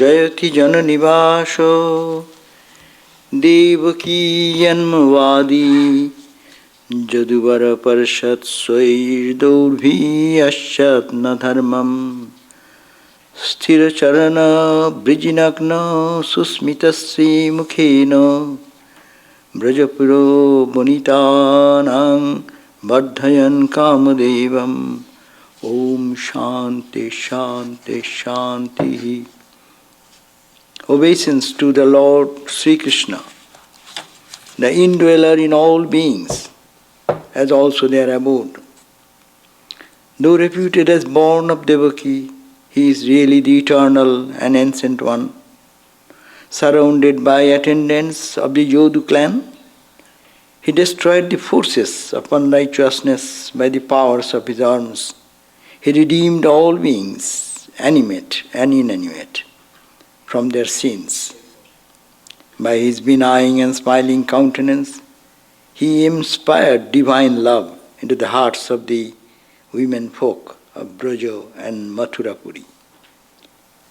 Jayati Jananivaso Devaki Janmavadi Jaduvara Parshat Swairdaurvi Ashat Nadharmam Sthira Charana Brijinagna Susmitasri Mukhena Brajapuro Bonitanang Bardhayan Kamadevam Om Shanti Shanti Shanti. Obeisance to the Lord Sri Krishna, the indweller in all beings, as also their abode. Though reputed as born of Devaki, he is really the eternal and ancient one. Surrounded by attendants of the Yodu clan, he destroyed the forces of unrighteousness by the powers of his arms. He redeemed all beings, animate and inanimate, from their sins. By his benign and smiling countenance, he inspired divine love into the hearts of the women folk of Braja and Mathurapuri.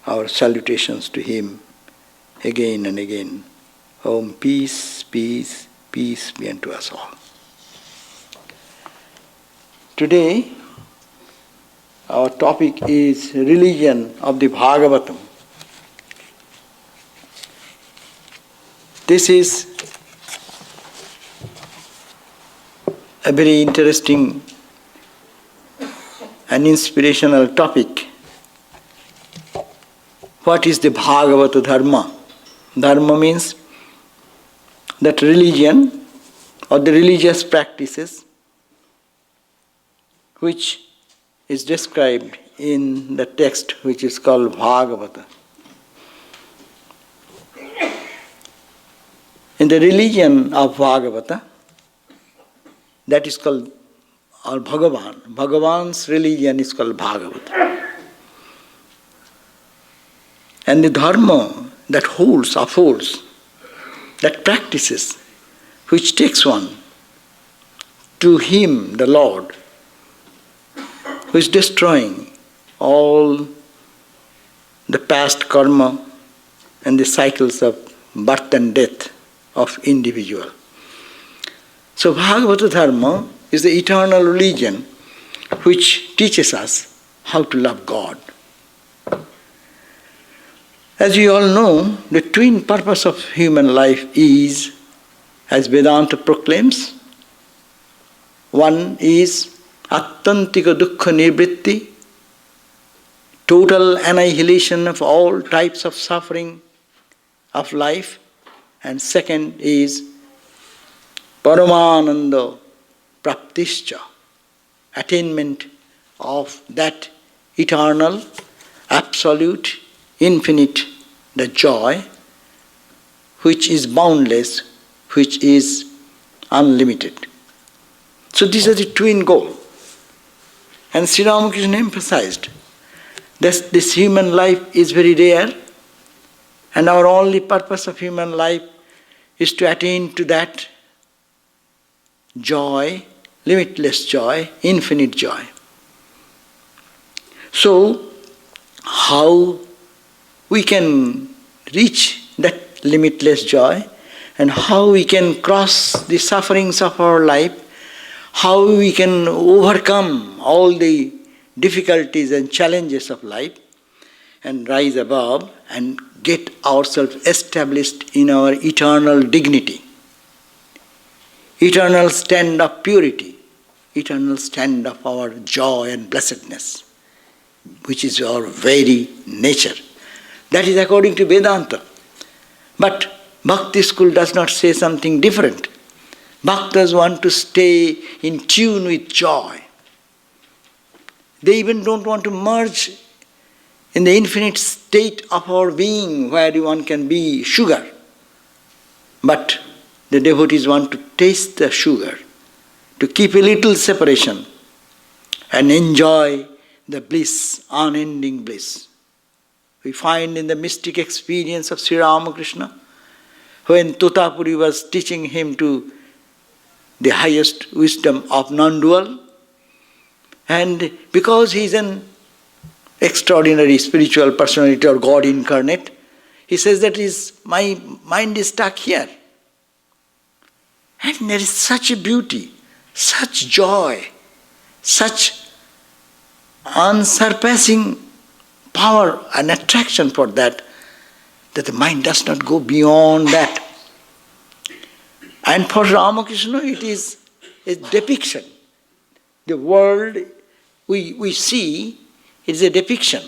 Our salutations to him again and again. Om, peace, peace, peace be unto us all. Today, our topic is religion of the Bhagavatam. This is a very interesting and inspirational topic. What is the Bhagavata Dharma? Dharma means that religion or the religious practices which is described in the text which is called Bhagavata. In the religion of Bhagavata, that is called, or Bhagavan, Bhagavan's religion is called Bhagavata. And the dharma that holds, upholds, that practices, which takes one to him, the Lord, who is destroying all the past karma and the cycles of birth and death of individual. So Bhagavata Dharma is the eternal religion which teaches us how to love God. As you all know, the twin purpose of human life is, as Vedanta proclaims, one is Attantika Dukkha Nivritti, total annihilation of all types of suffering of life, and second is Paramananda Praptischa, attainment of that eternal, absolute, infinite, the joy, which is boundless, which is unlimited. So these are the twin goals. And Sri Ramakrishna emphasized that this human life is very rare, and our only purpose of human life is to attain to that joy, limitless joy, infinite joy. So, how we can reach that limitless joy, and how we can cross the sufferings of our life, how we can overcome all the difficulties and challenges of life and rise above and get ourselves established in our eternal dignity, eternal stand of purity, eternal stand of our joy and blessedness, which is our very nature. That is according to Vedanta. But Bhakti school does not say something different. Bhaktas want to stay in tune with joy. They even don't want to merge in the infinite state of our being where one can be sugar. But the devotees want to taste the sugar, to keep a little separation and enjoy the bliss, unending bliss. We find in the mystic experience of Sri Ramakrishna, when Totapuri was teaching him to the highest wisdom of non-dual, and because he is an extraordinary spiritual personality or God incarnate, He says that my mind is stuck here. And there is such a beauty, such joy, such unsurpassing power and attraction for that the mind does not go beyond that. And for Ramakrishna, it is a depiction. The world we see, it is a depiction.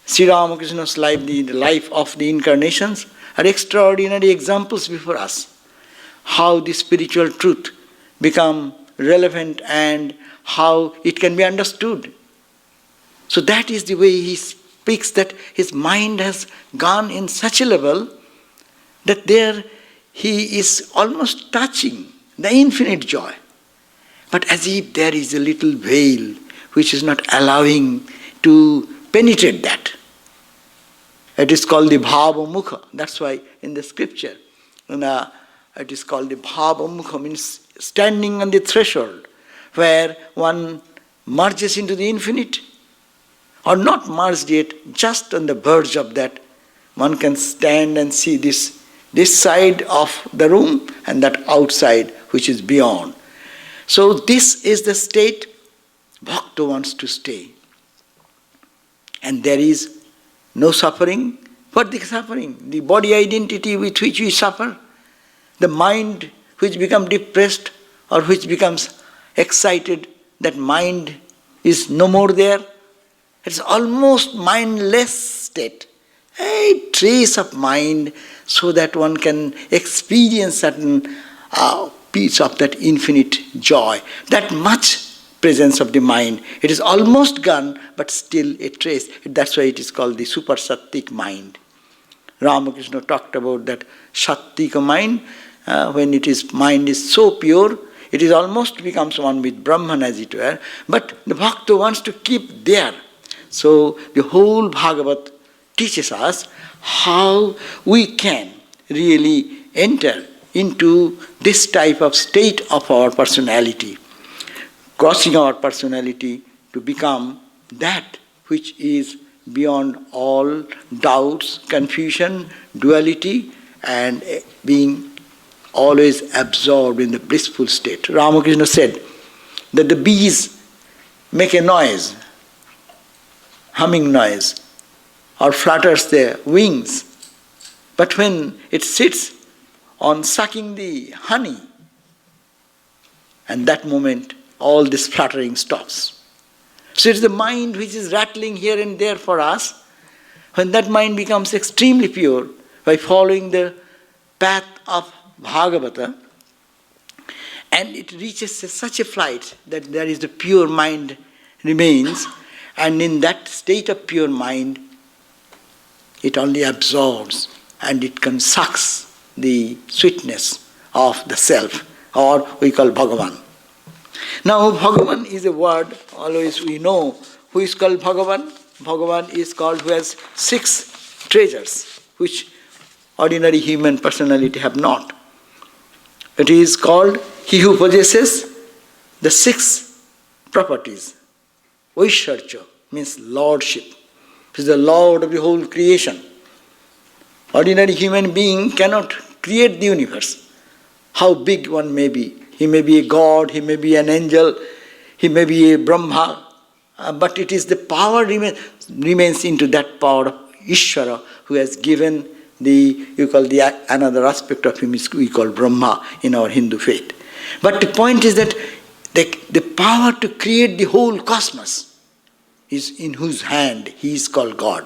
Sri Ramakrishna's life, the life of the incarnations, are extraordinary examples before us. How the spiritual truth become relevant and how it can be understood. So that is the way he speaks, that his mind has gone in such a level that there he is almost touching the infinite joy. But as if there is a little veil which is not allowing to penetrate that. It is called the Bhava Mukha. That's why in the scripture, it is called the Bhava Mukha, means standing on the threshold where one merges into the infinite, or not merged yet, just on the verge of that. One can stand and see this side of the room and that outside which is beyond. So this is the state Bhakta wants to stay. And there is no suffering. What the suffering? The body identity with which we suffer. The mind which becomes depressed or which becomes excited, that mind is no more there. It's almost mindless state. A trace of mind so that one can experience certain piece of that infinite joy. That much presence of the mind. It is almost gone, but still a trace. That's why it is called the super sattic mind. Ramakrishna talked about that sattika mind. When mind is so pure, it is almost becomes one with Brahman, as it were. But the Bhakta wants to keep there. So the whole Bhagavat teaches us how we can really enter into this type of state of our personality, crossing our personality to become that which is beyond all doubts, confusion, duality, and being always absorbed in the blissful state. Ramakrishna said that the bees make a noise, humming noise, or flutters their wings. But when it sits on sucking the honey, and that moment all this fluttering stops. So it's the mind which is rattling here and there for us. When that mind becomes extremely pure by following the path of Bhagavata, and it reaches such a flight that there is the pure mind remains, and in that state of pure mind, it only absorbs and it sucks the sweetness of the self, or we call Bhagavan. Now, Bhagavan is a word, always we know who is called Bhagavan. Bhagavan is called who has 6 treasures, which ordinary human personality have not. It is called he who possesses the 6 properties. Vaisharcha means lordship. He is the lord of the whole creation. Ordinary human being cannot create the universe. How big one may be. He may be a god, he may be an angel, he may be a Brahma, but it is the power remains into that power of Ishvara, who has given another aspect of him is we call Brahma in our Hindu faith. But the point is that the power to create the whole cosmos is in whose hand he is called God.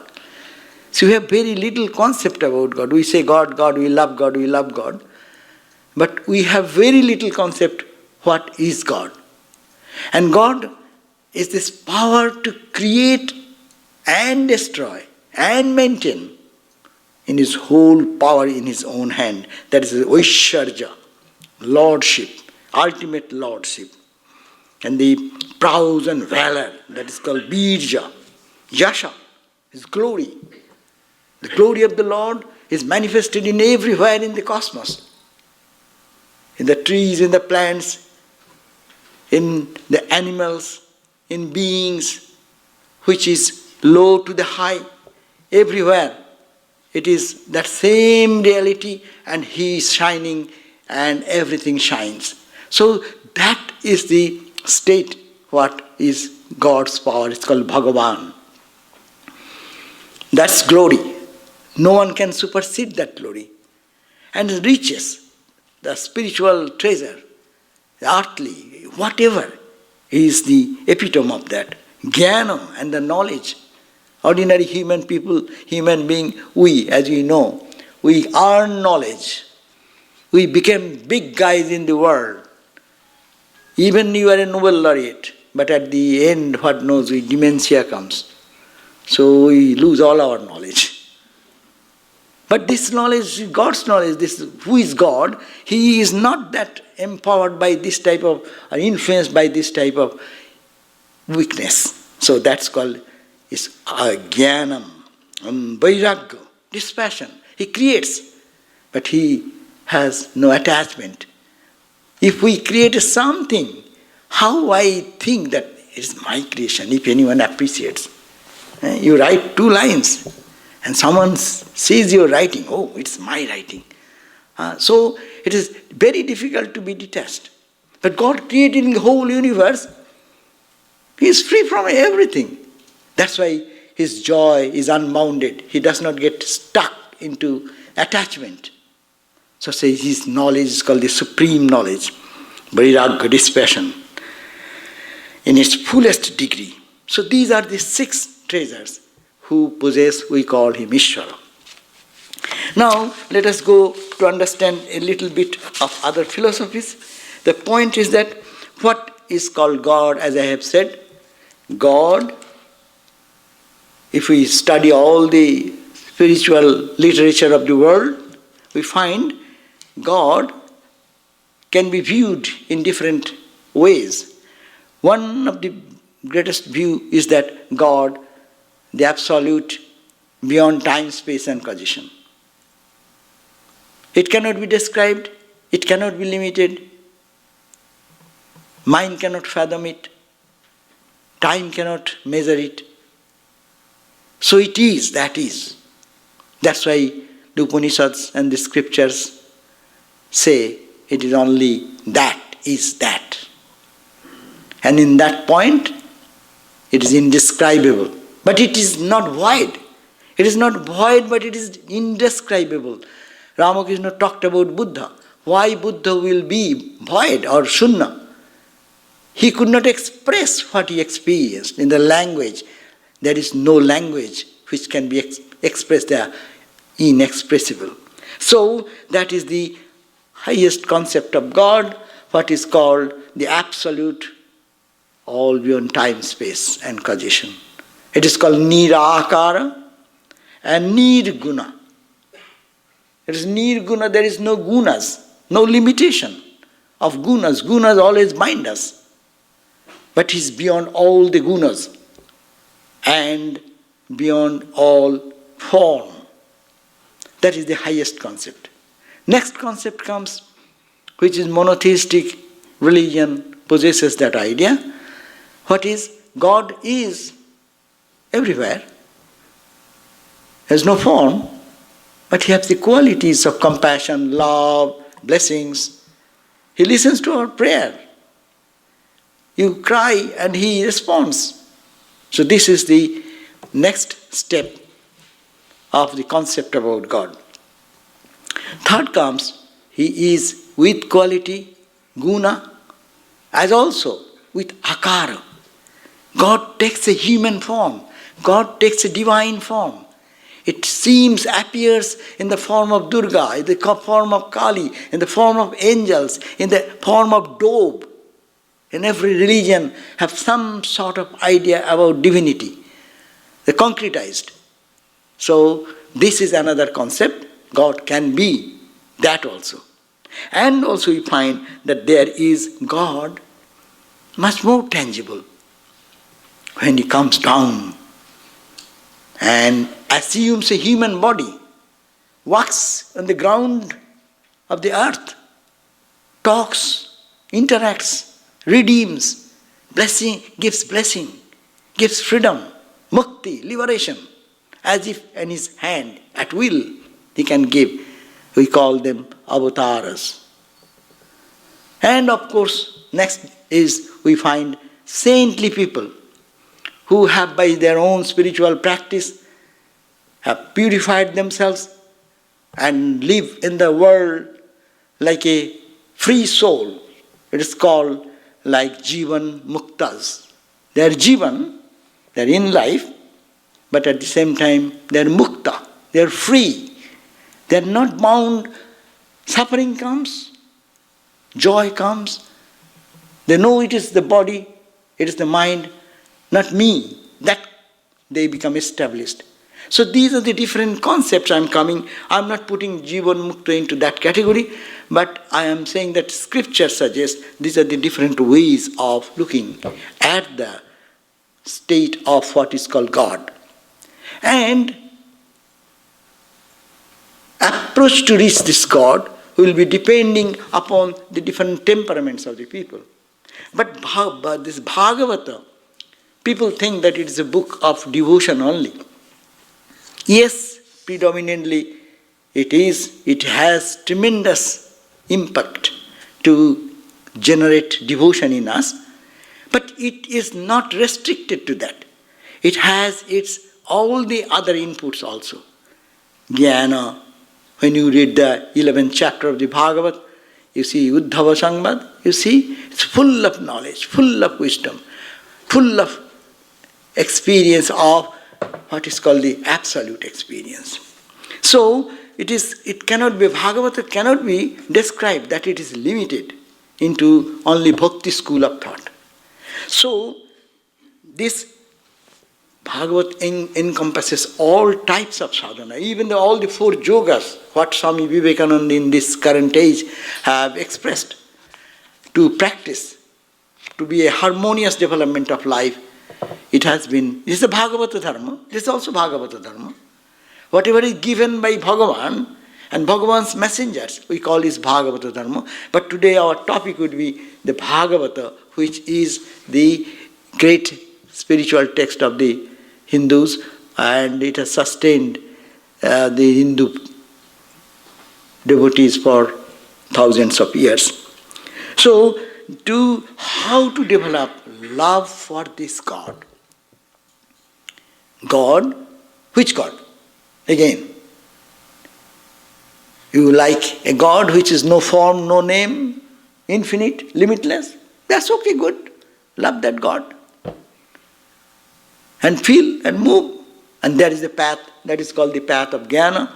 So we have very little concept about God. We say God, God, we love God, we love God. But we have very little concept what is God. And God is this power to create and destroy and maintain in his whole power in his own hand. That is Vaisharja, lordship, ultimate lordship. And the prowess and valor, that is called Birja. Yasha is glory. The glory of the Lord is manifested in everywhere in the cosmos. In the trees, in the plants, in the animals, in beings, which is low to the high, everywhere. It is that same reality, and He is shining and everything shines. So that is the state, what is God's power. It's called Bhagavan. That's glory. No one can supersede that glory. And it reaches the spiritual treasure, the earthly, whatever is the epitome of that. Jnana and the knowledge. Ordinary human people, human being, we, as we know, we earn knowledge. We became big guys in the world. Even you are a Nobel laureate, but at the end, what knows we, dementia comes. So we lose all our knowledge. But this knowledge, God's knowledge, this who is God, He is not that empowered by this type of, or influenced by this type of weakness. So that's called is jnanam, vairagya, dispassion. He creates, but He has no attachment. If we create something, how I think that it is my creation, if anyone appreciates. You write 2 lines, and someone sees your writing, oh, it's my writing. So it is very difficult to be detached. But God created the whole universe. He is free from everything. That's why His joy is unbounded. He does not get stuck into attachment. So say His knowledge is called the supreme knowledge, vairagya, dispassion, in its fullest degree. So these are the 6 treasures who possess, we call Him Ishvara. Now let us go to understand a little bit of other philosophies. The point is that what is called God, as I have said, God, if we study all the spiritual literature of the world, we find God can be viewed in different ways. One of the greatest view is that God, the absolute, beyond time, space and causation. It cannot be described, it cannot be limited, mind cannot fathom it, time cannot measure it. So it is, that is. That's why the Upanishads and the scriptures say it is only that is that. And in that point, it is indescribable. But it is not void. It is not void, but it is indescribable. Ramakrishna talked about Buddha. Why Buddha will be void or shunya? He could not express what he experienced in the language. There is no language which can be expressed there, inexpressible. So that is the highest concept of God, what is called the absolute, all beyond time, space and causation. It is called Nirakara and Nirguna. It is Nirguna, there is no gunas, no limitation of gunas. Gunas always bind us. But He is beyond all the gunas and beyond all form. That is the highest concept. Next concept comes, which is monotheistic religion possesses that idea. What is? God is everywhere. Has no form, but He has the qualities of compassion, love, blessings. He listens to our prayer. You cry and He responds. So this is the next step of the concept about God. Third comes, He is with quality, guna, as also with akara. God takes a human form. God takes a divine form. It seems, appears in the form of Durga, in the form of Kali, in the form of angels, in the form of dove. In every religion have some sort of idea about divinity. They concretized. So this is another concept. God can be that also. And also we find that there is God much more tangible. When He comes down and assumes a human body, walks on the ground of the earth, talks, interacts, redeems, blessing, gives freedom, mukti, liberation, as if in his hand, at will, he can give. We call them avatars. And of course, next is we find saintly people who have by their own spiritual practice have purified themselves and live in the world like a free soul. It is called like Jivan Muktas. They are Jivan, they are in life, but at the same time they are Mukta, they are free. They are not bound. Suffering comes, joy comes. They know it is the body, it is the mind, not me. That they become established. So these are the different concepts I'm not putting Jivan Mukta into that category, but I am saying that scripture suggests these are the different ways of looking at the state of what is called God. And approach to reach this God will be depending upon the different temperaments of the people. But this Bhagavata, people think that it is a book of devotion only. Yes, predominantly it is. It has tremendous impact to generate devotion in us, but it is not restricted to that. It has its all the other inputs also. Jnana, when you read the 11th chapter of the Bhagavat, you see Uddhava Sangvad, you see it's full of knowledge, full of wisdom, full of experience of what is called the absolute experience. So it cannot be, Bhagavata cannot be described that it is limited into only bhakti school of thought. So this Bhagavat encompasses all types of sadhana, even all the 4 yogas, what Swami Vivekananda in this current age have expressed to practice, to be a harmonious development of life. It has been, this is the Bhagavata Dharma, this is also Bhagavata Dharma. Whatever is given by Bhagavan and Bhagavan's messengers, we call this Bhagavata Dharma. But today our topic would be the Bhagavata, which is the great spiritual text of the Hindus, and it has sustained the Hindu devotees for thousands of years. So, how to develop love for this God? God, which God? Again, you like a God which is no form, no name, infinite, limitless? That's okay, good. Love that God. And feel and move. And there is a path, that is called the path of Jnana.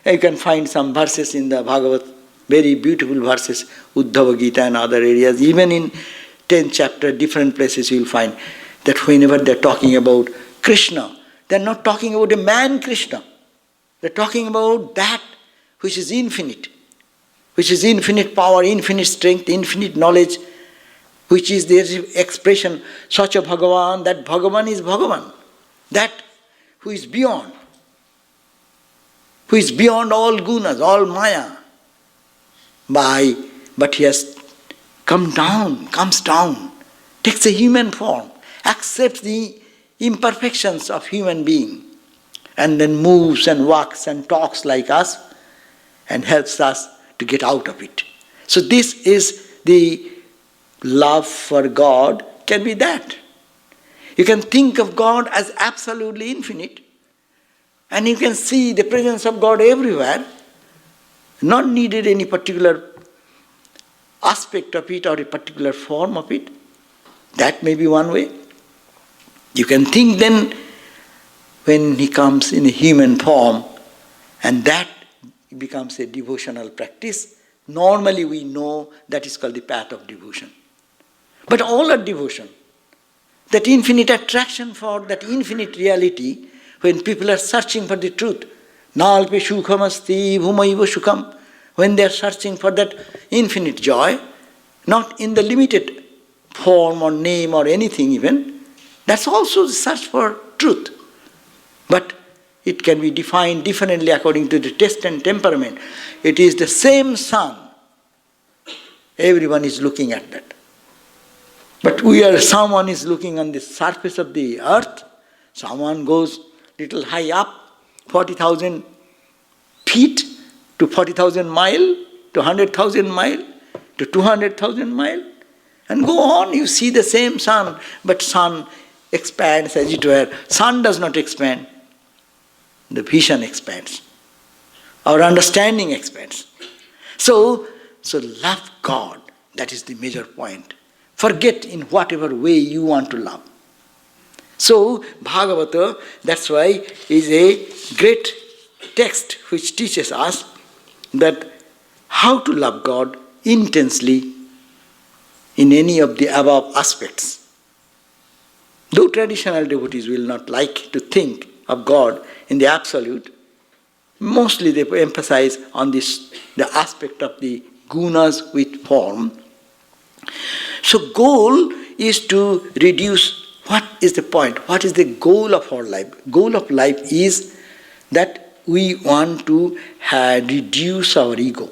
You can find some verses in the Bhagavat, very beautiful verses, Uddhava Gita and other areas. Even in 10th chapter, different places you will find that whenever they are talking about Krishna, they are not talking about a man Krishna. They are talking about that which is infinite power, infinite strength, infinite knowledge, which is their expression, such a Bhagavan, that Bhagavan is Bhagavan, that who is beyond all gunas, all maya. But he has comes down, takes a human form, accepts the imperfections of human being, and then moves and walks and talks like us and helps us to get out of it. So this is the love for God, can be that. You can think of God as absolutely infinite, and you can see the presence of God everywhere, not needed any particular aspect of it or a particular form of it. That may be one way. You can think then when he comes in a human form, and that becomes a devotional practice. Normally we know that is called the path of devotion. But all are devotion. That infinite attraction for that infinite reality, when people are searching for the truth, nalpe shukham asti bhumaiva shukham, when they are searching for that infinite joy, not in the limited form or name or anything even, that's also the search for truth. But it can be defined differently according to the taste and temperament. It is the same sun. Everyone is looking at that. But someone is looking on the surface of the earth, someone goes little high up, 40,000 feet to 40,000 mile to 100,000 mile to 200,000 mile, and go on, you see the same sun, but sun expands as it were. Sun does not expand. The vision expands. Our understanding expands. So love God. That is the major point. Forget in whatever way you want to love. So Bhagavata, that's why, is a great text which teaches us that how to love God intensely in any of the above aspects. Though traditional devotees will not like to think of God in the absolute, mostly they emphasize on this, the aspect of the gunas with form. So goal is to reduce. What is the point? What is the goal of our life? Goal of life is that we want to reduce our ego.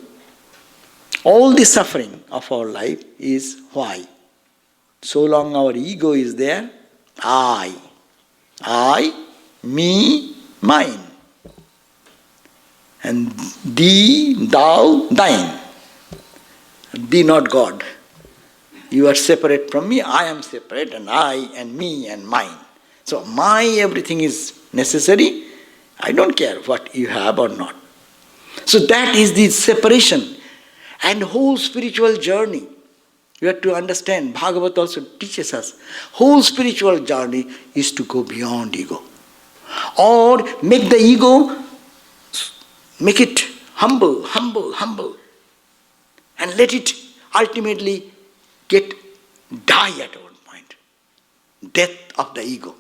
All the suffering of our life is why? So long our ego is there, I, me, mine. And thee, thou, thine. Thee, not God. You are separate from me, I am separate, and I and me and mine. So my everything is necessary. I don't care what you have or not. So that is the separation. And whole spiritual journey, you have to understand, Bhagavata also teaches us, whole spiritual journey is to go beyond ego. Or make the ego, make it humble, and let it ultimately die at one point. Death of the ego.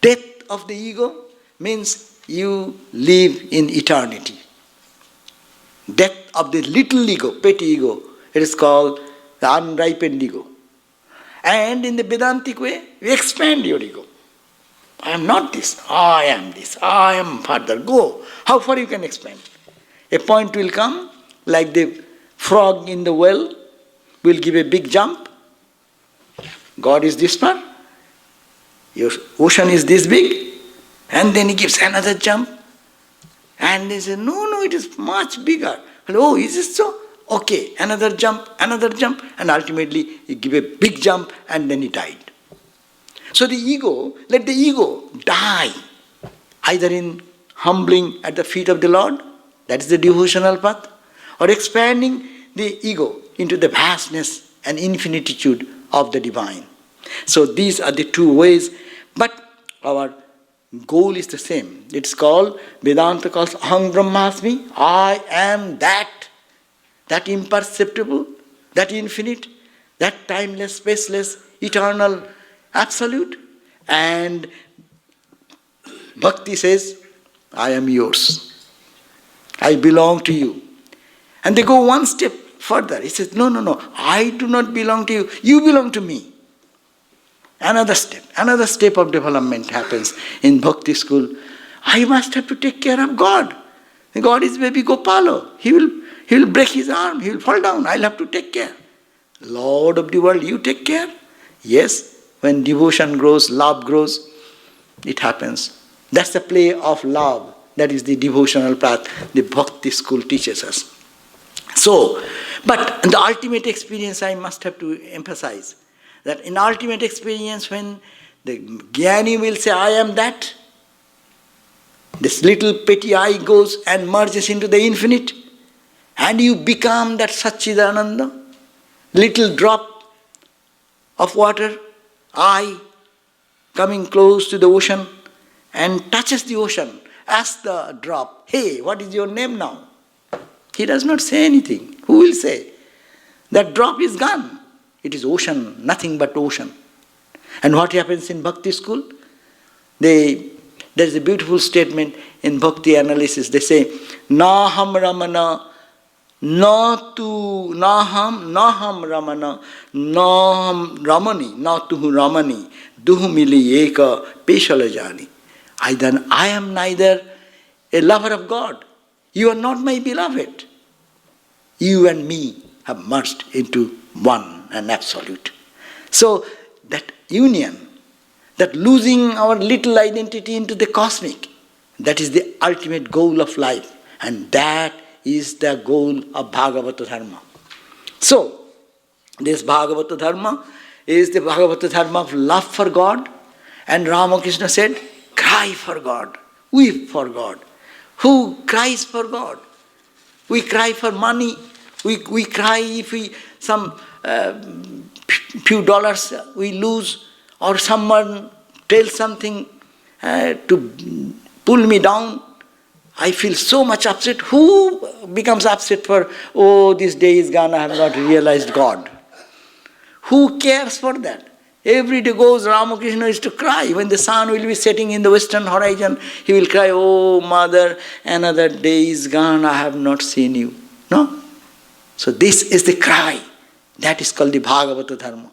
Death of the ego means you live in eternity. Death of the little ego, petty ego, it is called the unripened ego. And in the Vedantic way, you expand your ego. I am not this, I am this, I am further. Go. How far you can expand? A point will come, like the frog in the well will give a big jump. God is this far, your ocean is this big, and then he gives another jump. And they say, no, it is much bigger. Oh, is it so? Okay, another jump, and ultimately he give a big jump and then he died. So the ego, let the ego die, either in humbling at the feet of the Lord, that is the devotional path, or expanding the ego into the vastness and infinitude of the divine. So these are the two ways, but our goal is the same. It's called, Vedanta calls Aham Brahmasmi, I am that imperceptible, that infinite, that timeless, spaceless, eternal, absolute. And Bhakti says, I am yours. I belong to you. And they go one step further. He says, no, I do not belong to you. You belong to me. Another step of development happens in Bhakti school. I must have to take care of God. God is baby Gopalo. He will break his arm. He will fall down. I'll have to take care. Lord of the world, you take care? Yes. When devotion grows, love grows, it happens. That's the play of love. That is the devotional path the Bhakti school teaches us. So, but the ultimate experience I must have to emphasize, that in ultimate experience when the Jnani will say, I am that, this little petty I goes and merges into the infinite, and you become that Satchidananda, little drop of water, I, coming close to the ocean and touches the ocean, asks the drop, hey, what is your name now? He does not say anything. Who will say? That drop is gone. It is ocean, nothing but ocean. And what happens in Bhakti school? There is a beautiful statement in Bhakti analysis. They say, Naham Ramana, Naham Ramana, Naham Ramani, Natuhu Ramani, Duhumili Eka Peshalajani. I am neither a lover of God. You are not my beloved. You and me have merged into one and absolute. So that union, that losing our little identity into the cosmic, That is the ultimate goal of life. And that is the goal of Bhagavata Dharma. So, this Bhagavata Dharma is the Bhagavata Dharma of love for God. And Ramakrishna said, cry for God, weep for God. Who cries for God? We cry for money. We cry if we some few dollars we lose, or someone tells something to pull me down. I feel so much upset. Who becomes upset for, oh, this day is gone, I have not realized God? Who cares for that? Every day goes, Ramakrishna is to cry. When the sun will be setting in the western horizon, he will cry, oh mother, another day is gone, I have not seen you. No? So this is the cry. That is called the Bhagavata Dharma.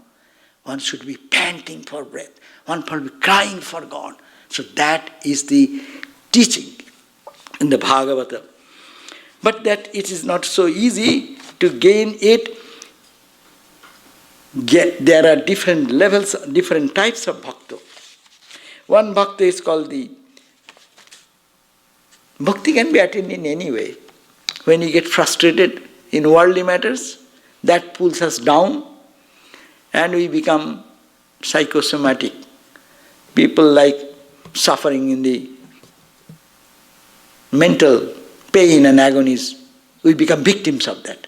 One should be panting for breath. One should be crying for God. So that is the teaching in the Bhagavata. But that it is not so easy to gain it. There are different levels, different types of bhakta. One bhakta is called the... Bhakti can be attained in any way. When you get frustrated in worldly matters, that pulls us down and we become psychosomatic. People like suffering in the mental pain and agonies, we become victims of that.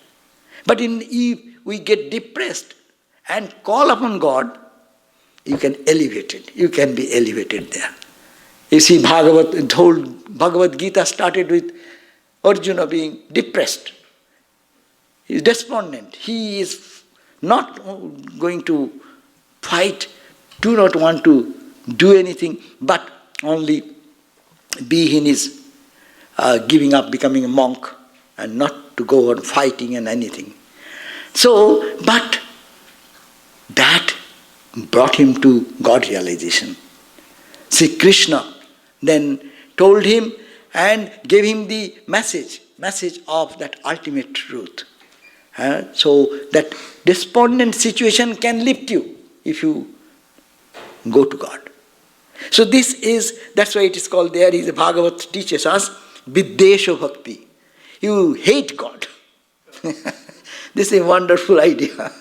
But if we get depressed and call upon God, you can elevate it. You can be elevated there. You see, Bhagavad Gita started with Arjuna being depressed. He is despondent. He is not going to fight, do not want to do anything, but only be in his giving up, becoming a monk, and not to go on fighting and anything. So, but that brought him to God realization. See, Krishna then told him and gave him the message of that ultimate truth. So that despondent situation can lift you if you go to God. So that's why it is called, there is a Bhagavat teaches us, Viddesha Bhakti. You hate God. This is a wonderful idea.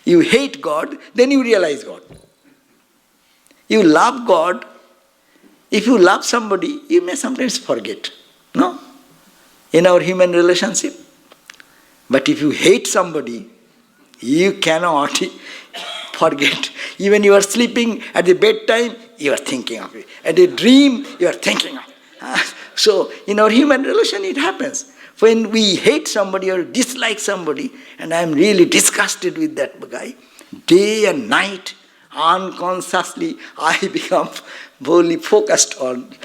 You hate God, then you realize God. You love God. If you love somebody, you may sometimes forget. No? In our human relationship. But if you hate somebody, you cannot forget. Even you are sleeping at the bedtime, you are thinking of it. At a dream, you are thinking of it. So in our human relation, it happens. When we hate somebody or dislike somebody, and I am really disgusted with that guy, day and night, unconsciously, I become wholly focused on.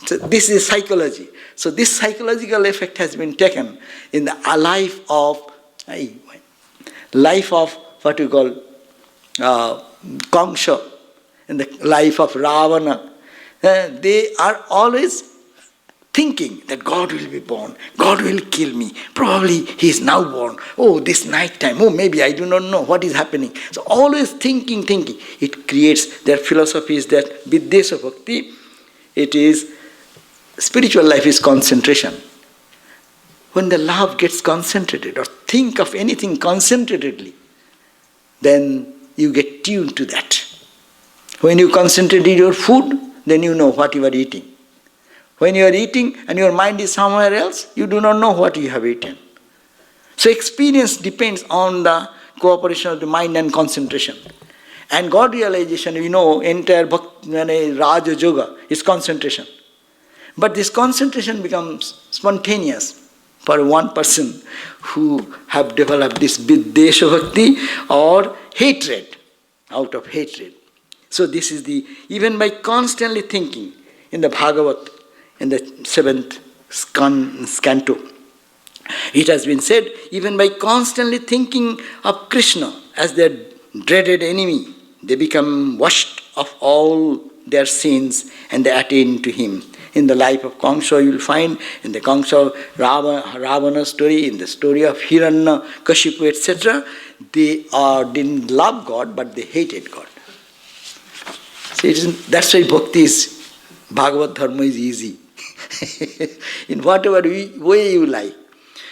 So this is psychology. So this psychological effect has been taken in the life of what you call Kamsa, in the life of Ravana. They are always thinking that God will be born, God will kill me. Probably he is now born. Oh, this night time. Oh, maybe I do not know what is happening. So always thinking. It creates, their philosophy is that Viddesha Bhakti, it is, spiritual life is concentration. When the love gets concentrated, or think of anything concentratedly, then you get tuned to that. When you concentrate on your food, then you know what you are eating. When you are eating and your mind is somewhere else, you do not know what you have eaten. So experience depends on the cooperation of the mind and concentration. And God realization, entire Raja Yoga is concentration. But this concentration becomes spontaneous for one person who have developed this Viddesha Bhakti or hatred, out of hatred. So this is even by constantly thinking in the Bhagavat, in the 7th canto, it has been said, even by constantly thinking of Krishna as their dreaded enemy, they become washed of all their sins and they attain to him. In the life of Kamsa, you will find, in the Kamsa Ravana story, in the story of Hiranyakashipu, etc., they didn't love God, but they hated God. So that's why Bhakti is, Bhagavad Dharma is easy. in whatever way you like.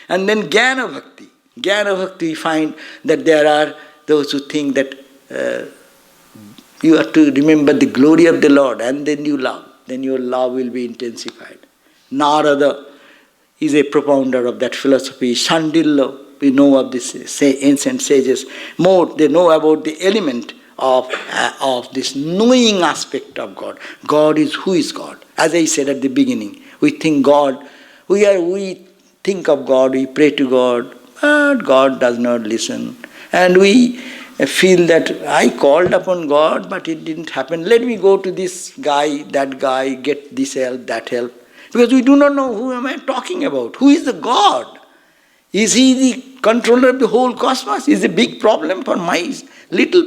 And then Jnana Bhakti. Jnana Bhakti, we find that there are those who think that you have to remember the glory of the Lord and then you love. Then your love will be intensified. Narada is a propounder of that philosophy. Shandilya, we know of these ancient sages. More, they know about the element of this knowing aspect of God. God is who is God. As I said at the beginning, we think God, we think of God, we pray to God, but God does not listen. And we feel that I called upon God, but it didn't happen. Let me go to this guy, that guy, get this help, that help. Because we do not know who am I talking about. Who is the God? Is he the controller of the whole cosmos? Is a big problem for my little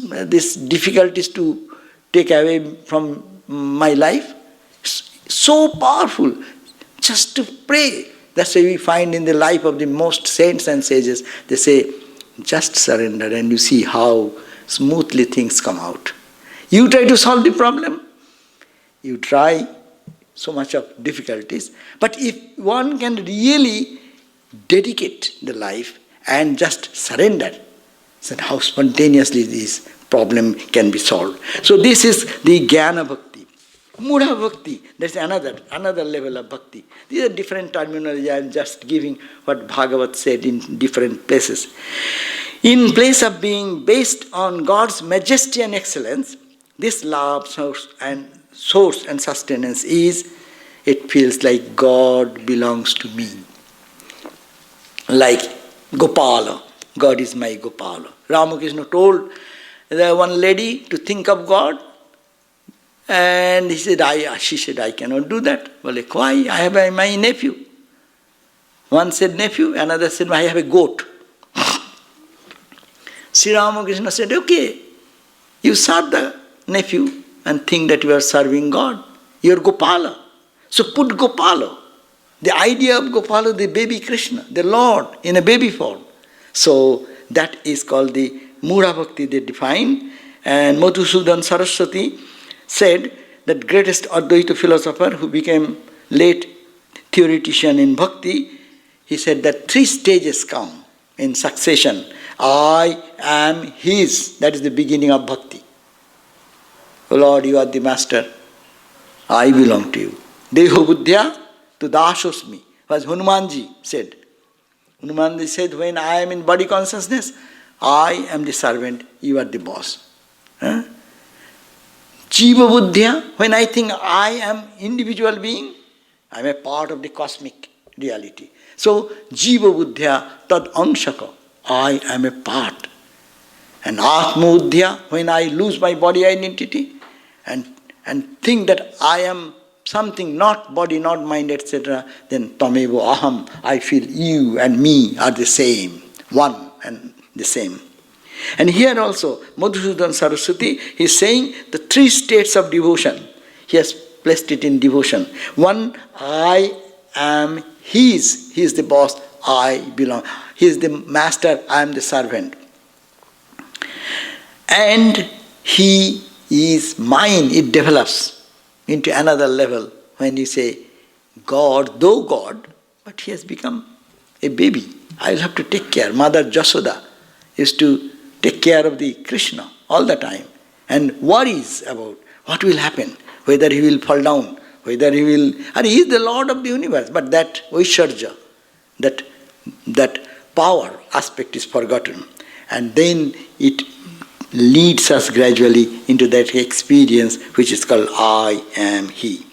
this difficulties to take away from my life. So powerful, just to pray. That's why we find in the life of the most saints and sages, they say, just surrender and you see how smoothly things come out. You try to solve the problem, you try so much of difficulties, but if one can really dedicate the life and just surrender, then how spontaneously this problem can be solved. So this is the Jnana Bhakti. Mudha Bhakti, that's another level of bhakti. These are different terminology. I am just giving what Bhagavat said in different places. In place of being based on God's majesty and excellence, this love source and sustenance it feels like God belongs to me. Like Gopala, God is my Gopala. Ramakrishna told the one lady to think of God, and she said, I cannot do that. Well, like, why? I have my nephew. One said nephew, another said, I have a goat. Sri Ramakrishna said, okay, you serve the nephew and think that you are serving God. You are Gopala. So put Gopala. The idea of Gopala, the baby Krishna, the Lord in a baby form. So that is called the Mudha Bhakti they define. And Madhusudan Saraswati said that greatest Advaita philosopher who became late theoretician in Bhakti, he said that 3 stages come in succession. I am His. That is the beginning of Bhakti. Oh Lord, you are the Master. I belong to you. Deho buddhya tu dasosmi, as Hanumanji said. Hanumanji said, when I am in body consciousness, I am the servant, you are the boss. Jiva buddhya, when I think I am individual being, I am a part of the cosmic reality. So, jiva buddhya tad anshaka, I am a part. And atma buddhya, when I lose my body identity and think that I am something, not body, not mind, etc., then tamevo aham, I feel you and me are the same, one and the same. And here also, Madhusudan Saraswati is saying the 3 states of devotion. He has placed it in devotion. One, I am His. He is the boss, I belong. He is the master, I am the servant. And He is mine. It develops into another level when you say, God, though God, but He has become a baby. I will have to take care. Mother Jasoda used to take care of the Krishna all the time and worries about what will happen, whether he will fall down, whether he will... And he is the Lord of the universe, but that Vaisharja, that power aspect is forgotten. And then it leads us gradually into that experience which is called I am He.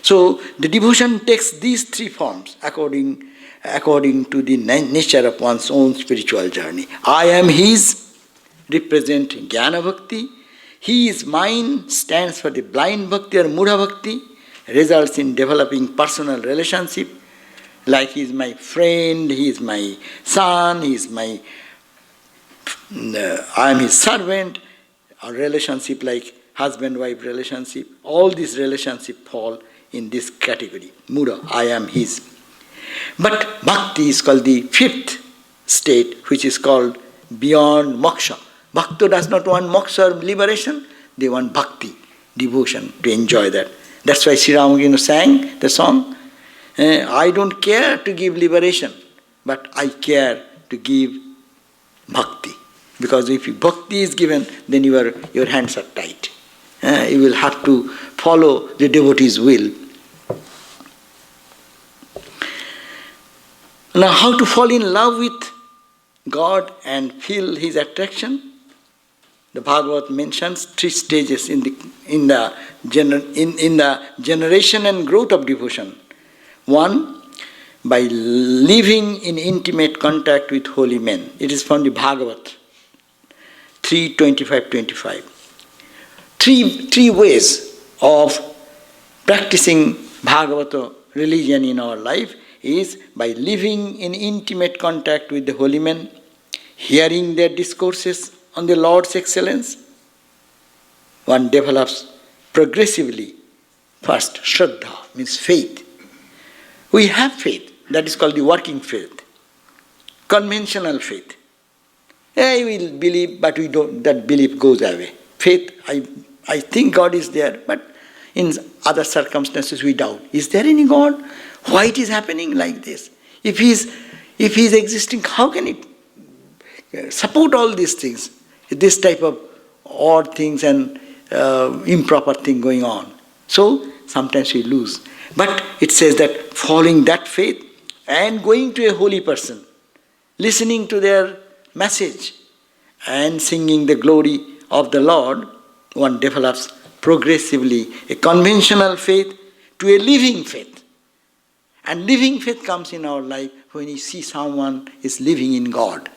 So the devotion takes these 3 forms according to the nature of one's own spiritual journey. I am His represent Jnana Bhakti. He is mine stands for the blind Bhakti or Mudha Bhakti, results in developing personal relationship, like he is my friend, he is my son, he is my... I am his servant, a relationship like husband-wife relationship. All these relationships fall in this category. Mudha, I am his. But bhakti is called the 5th state, which is called beyond moksha. Bhakta does not want moksha or liberation, they want bhakti, devotion, to enjoy that. That's why Sri Ramakrishna sang the song, I don't care to give liberation, but I care to give bhakti. Because if bhakti is given, then your hands are tied. You will have to follow the devotee's will. Now, how to fall in love with God and feel His attraction? The Bhagavata mentions 3 stages in the generation and growth of devotion. 1, by living in intimate contact with holy men. It is from the Bhagavata 3:25-25. Three ways of practicing Bhagavata religion in our life is by living in intimate contact with the holy men, hearing their discourses on the Lord's excellence. One develops progressively. First, Shraddha means faith. We have faith, that is called the working faith, conventional faith. I will believe, but we don't. That belief goes away. Faith, I think God is there, but in other circumstances we doubt. Is there any God? Why it is happening like this? If He is existing, how can it support all these things? This type of odd things and improper thing going on. So sometimes we lose. But it says that following that faith and going to a holy person, listening to their message and singing the glory of the Lord, one develops progressively a conventional faith to a living faith. And living faith comes in our life when you see someone is living in God.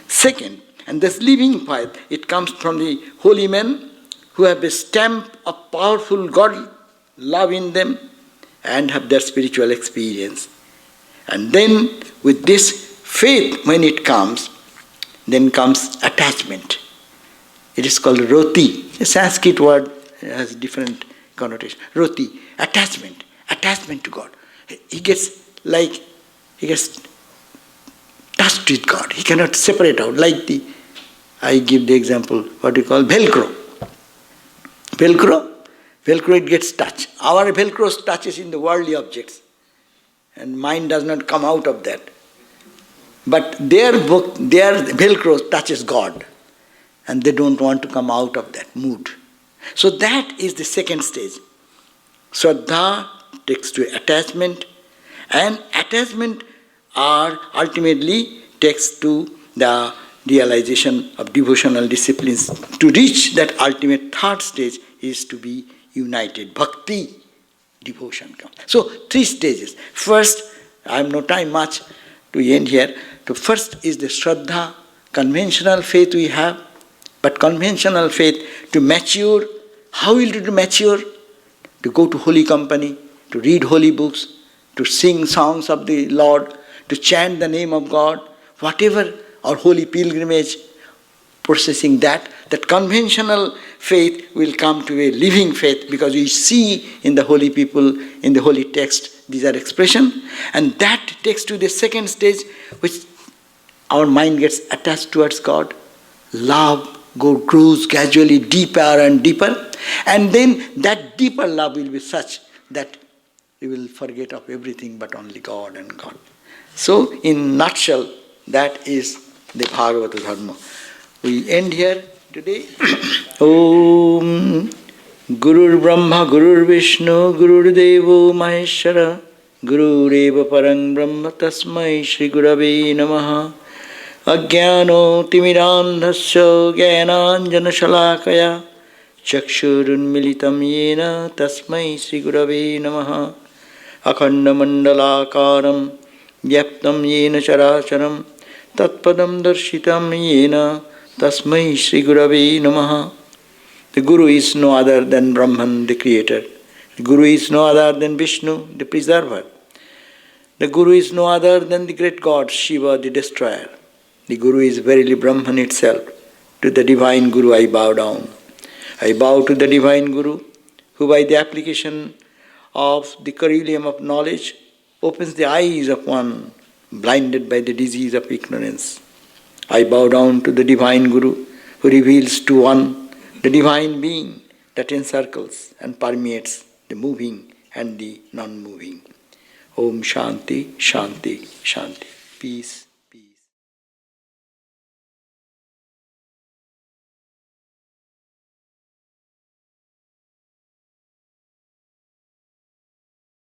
Second, and this living faith, it comes from the holy men who have a stamp of powerful God love in them and have their spiritual experience. And then with this faith, when it comes, then comes attachment. It is called roti. A Sanskrit word has different connotation. Roti, attachment to God. He gets touched with God. He cannot separate out. I give the example, what you call Velcro. Velcro, it gets touched. Our Velcro touches in the worldly objects. And mind does not come out of that. But their Velcro touches God. And they don't want to come out of that mood. So that is the second stage. Shraddha takes to attachment, and attachment ultimately takes to the realization of devotional disciplines. To reach that ultimate third stage is to be united. Bhakti, devotion comes. So 3 stages. First, I have no time much to end here. So first is the Shraddha, conventional faith we have. But conventional faith to mature, how will it mature? To go to holy company, to read holy books, to sing songs of the Lord, to chant the name of God, whatever, or holy pilgrimage, processing that conventional faith will come to a living faith, because we see in the holy people, in the holy text, these are expressions, and that takes to the second stage, which our mind gets attached towards God. Love grows gradually deeper and deeper, and then that deeper love will be such that we will forget of everything but only God and God. So, in nutshell, that is the Bhagavata Dharma. We end here today. Om Gurur Brahma Gurur Vishnu Gurur Devo Maheshwara Gurureva Parang Brahma Tasmai Shri Gurave Namaha. Ajnano Timirandhasya Jnananjana Shalakaya Chakshurunmilitam Yena Tasmai Shri Gurave Namaha. Akhanda Mandalakaram Vyaptam Yena Characharam Tatpadam Darshitam Yena Tasmai Shri Gurave Namaha. The Guru is no other than Brahman, the creator. The Guru is no other than Vishnu, the preserver. The Guru is no other than the great God, Shiva, the destroyer. The Guru is verily Brahman itself. To the divine Guru I bow down. I bow to the divine Guru, who by the application of the curriculum of knowledge opens the eyes of one blinded by the disease of ignorance. I bow down to the divine Guru, who reveals to one the divine being that encircles and permeates the moving and the non-moving. Om Shanti, Shanti, Shanti. Peace.